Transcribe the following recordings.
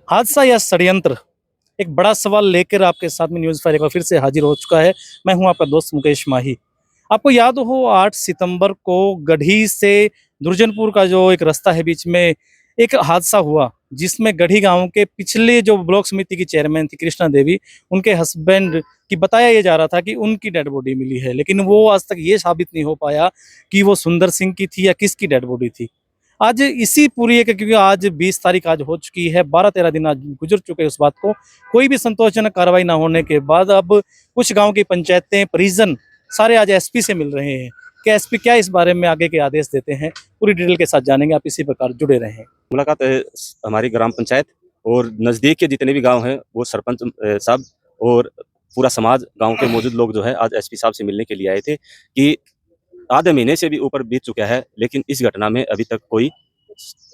हादसा या षड्यंत्र, एक बड़ा सवाल लेकर आपके साथ में न्यूज़ फाइव एक बार फिर से हाजिर हो चुका है। मैं हूं आपका दोस्त मुकेश माही। आपको याद हो 8 सितंबर को गढ़ी से दुर्जनपुर का जो एक रास्ता है बीच में एक हादसा हुआ, जिसमें गढ़ी गांव के पिछले जो ब्लॉक समिति की चेयरमैन थी कृष्णा देवी, उनके हस्बैंड की बताया ये जा रहा था कि उनकी डेड बॉडी मिली है, लेकिन वो आज तक ये साबित नहीं हो पाया कि वो सुंदर सिंह की थी या किसकी डेड बॉडी थी। आज इसी पूरी एक, क्योंकि आज 20 तारीख आज हो चुकी है, 12-13 दिन आज गुजर चुके हैं उस बात को, कोई भी संतोषजनक कार्रवाई ना होने के बाद अब कुछ गांव की पंचायतें, परिजन सारे आज एसपी से मिल रहे हैं कि एसपी क्या इस बारे में आगे के आदेश देते हैं। पूरी डिटेल के साथ जानेंगे, आप इसी प्रकार जुड़े रहें। मुलाकात है हमारी ग्राम पंचायत और नज़दीक के जितने भी गांव हैं वो सरपंच साहब और पूरा समाज, गांव के मौजूद लोग जो है आज एसपी साहब से मिलने के लिए आए थे कि आधे महीने से भी ऊपर बीत चुका है, लेकिन इस घटना में अभी तक कोई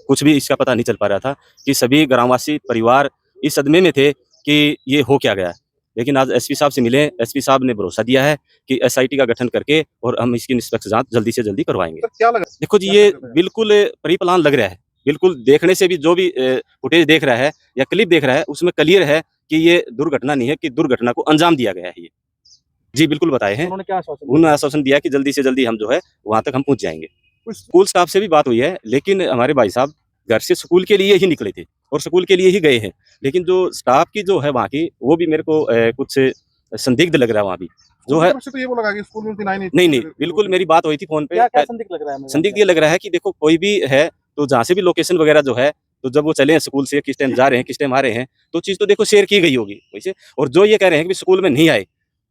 कुछ भी इसका पता नहीं चल पा रहा था कि सभी ग्रामवासी परिवार इस सदमे में थे कि ये हो क्या गया। लेकिन आज एसपी साहब से मिले, एसपी साहब ने भरोसा दिया है कि एसआईटी का गठन करके और हम इसकी निष्पक्ष जांच जल्दी से जल्दी करवाएंगे। क्या लगा? देखो जी, ये बिल्कुल प्री प्लान लग रहा है। बिल्कुल देखने से भी जो भी फुटेज देख रहा है या क्लिप देख रहा है उसमें क्लियर है कि ये दुर्घटना नहीं है, कि दुर्घटना को अंजाम दिया गया है ये। जी बिल्कुल बताए हैं। उन्होंने क्या आश्वासन उन्होंने आश्वासन दिया कि जल्दी से जल्दी हम जो है वहाँ तक हम पहुँच जाएंगे। स्कूल स्टाफ से भी बात हुई है, लेकिन हमारे भाई साहब घर से स्कूल के लिए ही निकले थे और स्कूल के लिए ही गए हैं, लेकिन जो स्टाफ की जो है वहाँ की, वो भी मेरे को कुछ संदिग्ध लग रहा है वहाँ भी जो है। तो ये बोला कि स्कूल में दिन आई नहीं, बिल्कुल मेरी बात हुई थी फोन पे। क्या संदिग्ध लग रहा है? संदिग्ध ये लग रहा है कि देखो कोई भी है तो जहाँ से भी लोकेशन वगैरह जो है, तो जब वो चले हैं स्कूल से, किस टाइम जा रहे हैं, किस टाइम आ रहे हैं, तो चीज़ तो देखो शेयर की गई होगी वैसे। और जो ये कह रहे हैं कि स्कूल में नहीं आए,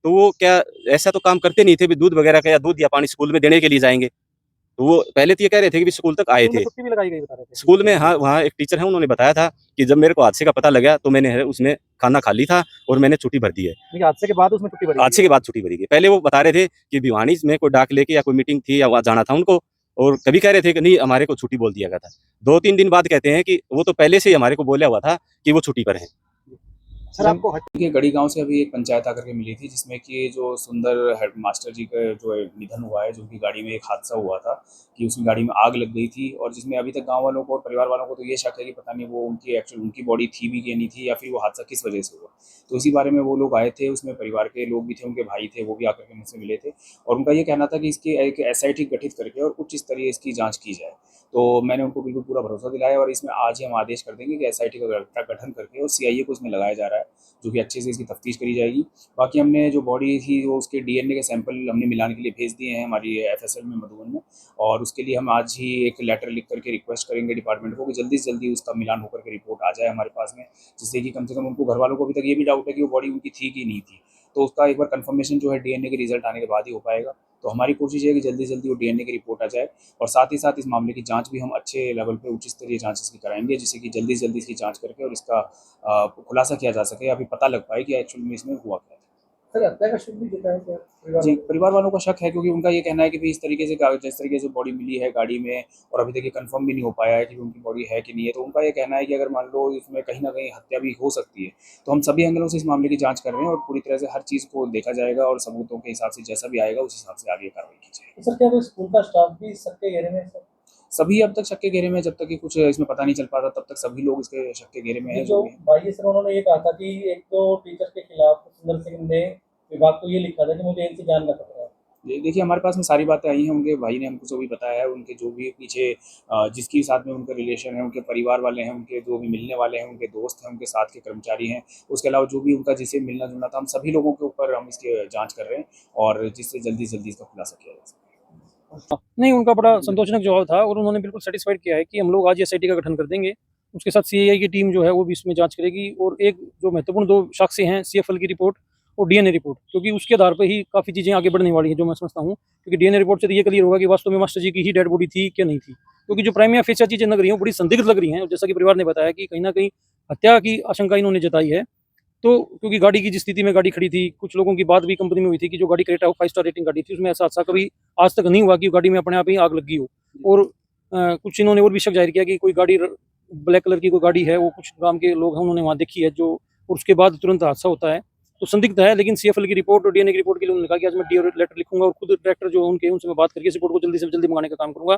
तो वो क्या ऐसा तो काम करते नहीं थे भी दूध वगैरह का या दूध या पानी स्कूल में देने के लिए जाएंगे। तो वो पहले तो ये कह रहे थे कि भी स्कूल तक आए थे। छुट्टी भी लगाई गई बता रहे थे स्कूल में, हाँ, वहाँ एक टीचर है, उन्होंने बताया था कि जब मेरे को हादसे का पता लगा तो मैंने उसमें खाना खा ली था और मैंने छुट्टी भर दी है। हादसे के बाद उसमें छुट्टी भरी? हादसे के बाद छुट्टी भरी गई। पहले वो बता रहे थे कि भिवानी में कोई डाक लेके या कोई मीटिंग थी या वहाँ जाना था उनको, और कभी कह रहे थे कि नहीं हमारे को छुट्टी बोल दिया गया था। 2-3 दिन बाद कहते हैं कि वो तो पहले से ही हमारे को बोला हुआ था कि वो छुट्टी पर है। सर आपको देखिए, गढ़ी गांव से अभी एक पंचायत आकर के मिली थी जिसमें कि जो सुंदर हेडमास्टर जी का जो निधन हुआ है, जो उनकी गाड़ी में एक हादसा हुआ था कि उसमें गाड़ी में आग लग गई थी, और जिसमें अभी तक गांव वालों को और परिवार वालों को तो ये शक है कि पता नहीं वो उनकी बॉडी थी भी कि नहीं थी, या फिर वो हादसा किस वजह से हुआ। तो इसी बारे में वो लोग आए थे, उसमें परिवार के लोग भी थे, उनके भाई थे, वो भी आकर के मुझसे मिले थे, और उनका ये कहना था कि इसकी एक एसआईटी गठित करके और उच्च स्तरीय इसकी जाँच की जाए। तो मैंने उनको बिल्कुल पूरा भरोसा दिलाया, और इसमें आज ही हम आदेश कर देंगे कि एसआईटी का गठन करके और सीआईए को इसमें लगाया जा रहा है, जो कि अच्छे से इसकी तफ्तीश करी जाएगी। बाकी हमने जो बॉडी थी वो उसके डीएनए के सैंपल हमने मिलाने के लिए भेज दिए हैं हमारी एफएसएल में मधुबन में, और उसके लिए हम आज ही एक लेटर लिख करके रिक्वेस्ट करेंगे डिपार्टमेंट को कि जल्दी से जल्दी उसका मिलान होकर के रिपोर्ट आ जाए हमारे पास में, जिससे कि कम से कम उनको, घर वालों को अभी तक ये भी डाउट है कि वो बॉडी उनकी थी कि नहीं थी, तो उसका एक बार कंफर्मेशन जो है डीएनए के रिजल्ट आने के बाद ही हो पाएगा। तो हमारी कोशिश है कि जल्दी से जल्दी वो डीएनए की रिपोर्ट आ जाए, और साथ ही साथ इस मामले की जांच भी हम अच्छे लेवल पे उच्च स्तरीय जांच इसकी कराएंगे, जिससे कि जल्दी से जल्दी इसकी जांच करके और इसका खुलासा किया जा सके, अभी पता लग पाए कि एक्चुअल में इसमें हुआ क्या है। सर हत्या का शक भी जताया क्या? जी, परिवार वालों का शक है, क्योंकि उनका ये कहना है कि भी इस तरीके से जिस तरीके से बॉडी मिली है गाड़ी में, और अभी तक ये कंफर्म भी नहीं हो पाया है कि उनकी बॉडी है कि नहीं है, तो उनका ये कहना है कि अगर मान लो इसमें कहीं ना कहीं हत्या भी हो सकती है। तो हम सभी एंगलों से इस मामले की जांच कर रहे हैं, और पूरी तरह से हर चीज़ को देखा जाएगा, और सबूतों के हिसाब से जैसा भी आएगा उस हिसाब से आगे कार्रवाई की जाएगी। सर क्या स्कूल का स्टाफ भी शक के घेरे में? सभी अब तक शक के घेरे में, जब तक कि कुछ इसमें पता नहीं चल पाता तब तक सभी लोग इसके शक के घेरे में हैं। जो भाई सर उन्होंने ये कहा था कि एक तो टीचर के खिलाफ सुंदर सिंह ने विभाग को ये लिखा था कि मुझे इनसे जान का खतरा है। देखिए, हमारे पास में सारी बातें आई हैं, उनके भाई ने हमको जो भी बताया है, उनके जो भी पीछे जिसके साथ में उनका रिलेशन है, उनके परिवार वाले हैं, उनके जो भी मिलने वाले हैं, उनके दोस्त हैं, उनके साथ के कर्मचारी हैं, उसके अलावा जो भी उनका जिससे मिलना जुलना था, हम सभी लोगों के ऊपर हम इसकी जांच कर रहे हैं, और जिससे जल्दी से जल्दी इसका खुलासा किया जा सके। नहीं, उनका बड़ा संतोषजनक जवाब था, और उन्होंने बिल्कुल सैटिस्फाइड किया है कि हम लोग आज एसआईटी का गठन कर देंगे। उसके साथ सीआईए की टीम जो है वो भी इसमें जांच करेगी, और एक जो महत्वपूर्ण 2 साक्ष्य हैं, सीएफएल की रिपोर्ट और डीएनए रिपोर्ट, क्योंकि उसके आधार पर ही काफ़ी चीज़ें आगे बढ़ने वाली हैं, जो मैं समझता हूँ। क्योंकि डीएनए रिपोर्ट से तो ये क्लियर होगा कि वास्तव में मास्टर जी की ही डेड बॉडी थी क्या नहीं थी, क्योंकि जो प्राइमिया फेसिया चीज़ें लग रही हैं वो बड़ी संदिग्ध लग रही हैं, और जैसा कि परिवार ने बताया कि कहीं ना कहीं हत्या की आशंका इन्होंने जताई है। तो क्योंकि गाड़ी की जिस स्थिति में गाड़ी खड़ी थी, कुछ लोगों की बात भी कंपनी में हुई थी कि जो गाड़ी क्रेटा 5 स्टार रेटिंग गाड़ी थी, उसमें ऐसा हादसा कभी आज तक नहीं हुआ कि गाड़ी में अपने आप ही आग लगी हो। और कुछ इन्होंने और भी शक जाहिर किया कि कोई गाड़ी ब्लैक कलर की कोई गाड़ी है, वो कुछ गांव के लोग हैं उन्होंने वहाँ देखी है, जो और उसके बाद तुरंत हादसा होता है। तो संदिग्ध है, लेकिन सीएफएल की रिपोर्ट और डीएनए की रिपोर्ट के लिए उन्होंने कहा कि आज मैं डीओ लेटर लिखूंगा, और खुद डायरेक्टर जो उनके उनसे मैं बात करके इस रिपोर्ट को जल्दी से जल्दी मंगाने का काम करूंगा,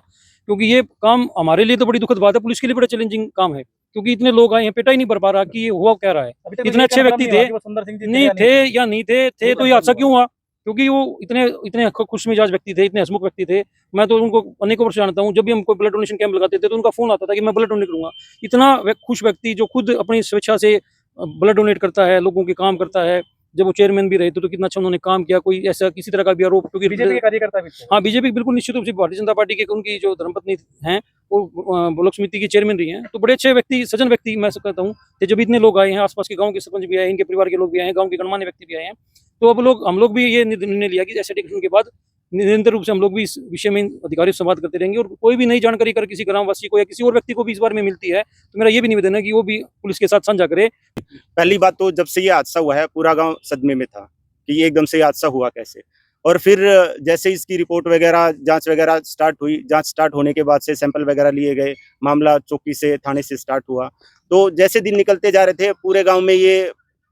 क्योंकि ये काम हमारे लिए तो बड़ी दुखद बात है, पुलिस के लिए बड़ा चैलेंजिंग काम है। क्योंकि इतने लोग आए हैं, पेटा ही नहीं भर पा रहा कि ये हुआ क्या रहा है। अभी तक इतने ये अच्छे कंफर्म व्यक्ति नहीं हुआ थे, कि वो सुंदर सिंह जी नहीं या थे या नहीं थे तो ये हादसा क्यों हुआ? क्योंकि वो इतने इतने खुश मिजाज व्यक्ति थे, इतने हंसमुख व्यक्ति थे। मैं तो उनको अनेकों वर्ष जानता हूँ। जब भी हम कोई ब्लड डोनेशन कैंप लगाते थे तो उनका फोन आता था कि मैं ब्लड डोनेट करूंगा। इतना खुश व्यक्ति जो खुद अपनी स्वेच्छा से ब्लड डोनेट करता है, लोगों के काम करता है। जब वो चेयरमैन भी रहे थे तो कितना अच्छा उन्होंने काम किया। कोई ऐसा किसी तरह का भी आरोप, क्योंकि बीजेपी के कार्यकर्ता भी थे। हाँ, बीजेपी बिल्कुल निश्चित रूप से भारतीय जनता पार्टी के उनकी जो धर्मपत्नी हैं, वो ब्लॉक समिति की चेयरमैन रही हैं। तो बड़े अच्छे व्यक्ति, सज्जन व्यक्ति मैं कहता हूँ कि जब इतने लोग आए हैं, आसपास के गाँव के सरपंच भी आए, इनके परिवार के लोग भी आए हैं, गाँव के गणमान्य व्यक्ति भी आए हैं। तो अब हम लोग भी ये निर्णय लिया कि एसआईटी गठन के बाद निरंतर रूप से हम लोग भी इस विषय में अधिकारियों से बात करते रहेंगे, और कोई भी नई जानकारी अगर किसी ग्रामवासी को या किसी और व्यक्ति को भी इस बारे में मिलती है तो मेरा ये भी निवेदन है कि वो भी पुलिस के साथ साझा करे। पहली बात तो जब से ये हादसा हुआ है पूरा गांव सदमे में था कि ये एकदम से ये हादसा हुआ कैसे। और फिर जैसे इसकी रिपोर्ट वगैरह जांच वगैरह स्टार्ट हुई, जांच स्टार्ट होने के बाद से सैंपल वगैरह लिए गए, मामला चौकी से थाने से स्टार्ट हुआ। तो जैसे दिन निकलते जा रहे थे पूरे गांव में ये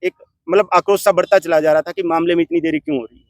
एक मतलब आक्रोश सा बढ़ता चला जा रहा था कि मामले में इतनी देरी क्यों हो रही है,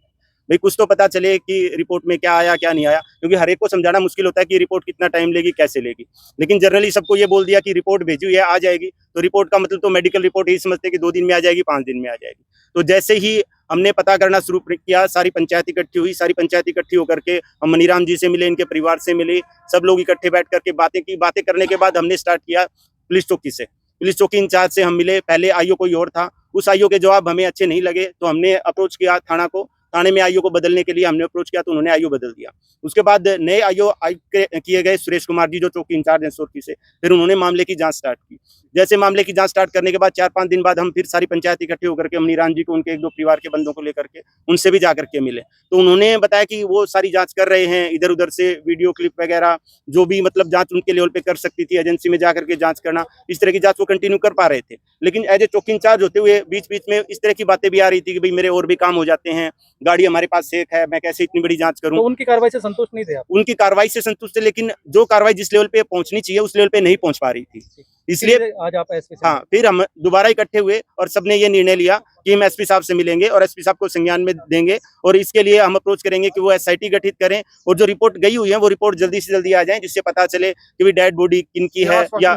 भाई कुछ तो पता चले कि रिपोर्ट में क्या आया क्या नहीं आया, क्योंकि हर एक को समझाना मुश्किल होता है कि रिपोर्ट कितना टाइम लेगी कैसे लेगी। लेकिन जनरली सबको ये बोल दिया कि रिपोर्ट भेजी हुई है आ जाएगी, तो रिपोर्ट का मतलब तो मेडिकल रिपोर्ट यही समझते हैं कि 2 दिन में आ जाएगी, 5 दिन में आ जाएगी। तो जैसे ही हमने पता करना शुरू किया, सारी पंचायत इकट्ठी हुई, सारी पंचायत इकट्ठी होकर के हम मनीराम जी से मिले, इनके परिवार से मिले, सब लोग इकट्ठे बैठ करके बातें की। बातें करने के बाद हमने स्टार्ट किया पुलिस चौकी से, पुलिस चौकी इंचार्ज से हम मिले। पहले आईओ कोई और था, उस आईओ के जवाब हमें अच्छे नहीं लगे तो हमने अप्रोच किया थाना को, थाने में आईओ को बदलने के लिए हमने अप्रोच किया तो उन्होंने आईओ बदल दिया। उसके बाद नए आईओ किए गए सुरेश कुमार जी जो चौकी इंचार्ज हैं सोरकी से, फिर उन्होंने मामले की जांच स्टार्ट की। जैसे मामले की जांच स्टार्ट करने के बाद 4-5 दिन बाद हम फिर सारी पंचायत इकट्ठे होकर के मनीराम जी को उनके 1-2 परिवार के बंदों को लेकर के उनसे भी जाकर के मिले। तो उन्होंने बताया कि वो सारी जांच कर रहे हैं, इधर उधर से वीडियो क्लिप वगैरह जो भी मतलब जांच उनके लेवल पे कर सकती थी एजेंसी में जाकर के जांच करना, इस तरह की जांच वो कंटिन्यू कर पा रहे थे। लेकिन एज ए चौकी इंचार्ज होते हुए बीच बीच में इस तरह की बातें भी आ रही थी कि भाई मेरे और भी काम हो जाते हैं, गाड़ी हमारे पास सेफ है, मैं कैसे इतनी बड़ी जांच करूं। तो उनकी कार्रवाई से संतुष्ट नहीं थे आप? उनकी कार्रवाई से संतुष्ट थे, लेकिन जो कार्रवाई जिस लेवल पे पहुंचनी चाहिए उस लेवल पे नहीं पहुंच पा रही थी। इसलिए आज आप एसपी से हाँ, फिर हम दोबारा इकट्ठे हुए और सबने ये निर्णय लिया कि हम एसपी साहब से मिलेंगे और एसपी साहब को संज्ञान में देंगे, और इसके लिए हम अप्रोच करेंगे कि वो एसआईटी गठित करें और जो रिपोर्ट गई हुई है वो रिपोर्ट जल्दी से जल्दी आ जाए, जिससे पता चले कि भी डेड बॉडी किनकी है। या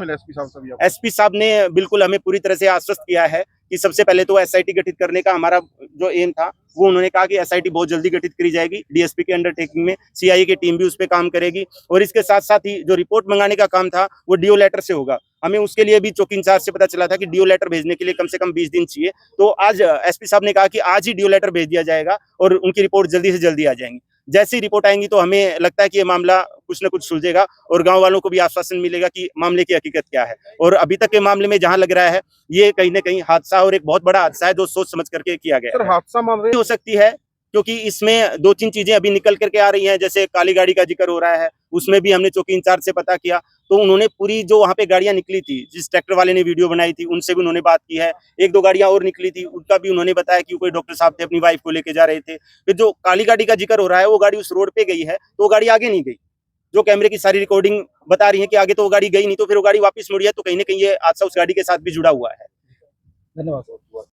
एसपी साहब ने बिल्कुल हमें पूरी तरह से आश्वस्त किया है कि सबसे पहले तो एसआईटी गठित करने का हमारा जो एम था वो उन्होंने कहा कि एसआईटी बहुत जल्दी गठित करी जाएगी, डीएसपी के अंडरटेकिंग में, सीआईए की टीम भी उस पर काम करेगी, और इसके साथ साथ ही जो रिपोर्ट मंगाने का काम था वो डीओ लेटर से होगा। हमें उसके लिए भी चौकी इंचार्ज से पता चला था कि डीओ लेटर भेजने के लिए कम से कम 20 दिन चाहिए। तो आज एसपी साहब ने कहा कि आज ही डीओ लेटर भेज दिया जाएगा और उनकी रिपोर्ट जल्दी से जल्दी आ जाएंगी। जैसी रिपोर्ट आएंगी तो हमें लगता है कि ये मामला कुछ न कुछ सुलझेगा और गांव वालों को भी आश्वासन मिलेगा कि मामले की हकीकत क्या है। और अभी तक के मामले में जहां लग रहा है ये कहीं न कहीं हादसा और एक बहुत बड़ा हादसा है जो सोच समझ करके किया गया है। हादसा मान रहे हो सकती है क्योंकि इसमें 2-3 चीजें अभी निकल करके आ रही हैं, जैसे काली गाड़ी का जिक्र हो रहा है, उसमें भी हमने चौकी इंचार्ज से पता किया तो उन्होंने पूरी जो वहाँ पे गाड़ियां निकली थी, जिस ट्रैक्टर वाले ने वीडियो बनाई थी उनसे भी उन्होंने बात की है। 1-2 गाड़ियां और निकली थी, उनका भी उन्होंने बताया कि कोई डॉक्टर साहब थे अपनी वाइफ को लेके जा रहे थे। फिर जो काली गाड़ी का जिक्र हो रहा है वो गाड़ी उस रोड पे गई है तो वो गाड़ी आगे नहीं गई, जो कैमरे की सारी रिकॉर्डिंग बता रही है कि आगे तो वो गाड़ी गई नहीं, तो फिर वो गाड़ी वापस मुड़ी है, तो कहीं ना कहीं ये हादसा उस गाड़ी के साथ भी जुड़ा हुआ है। धन्यवाद।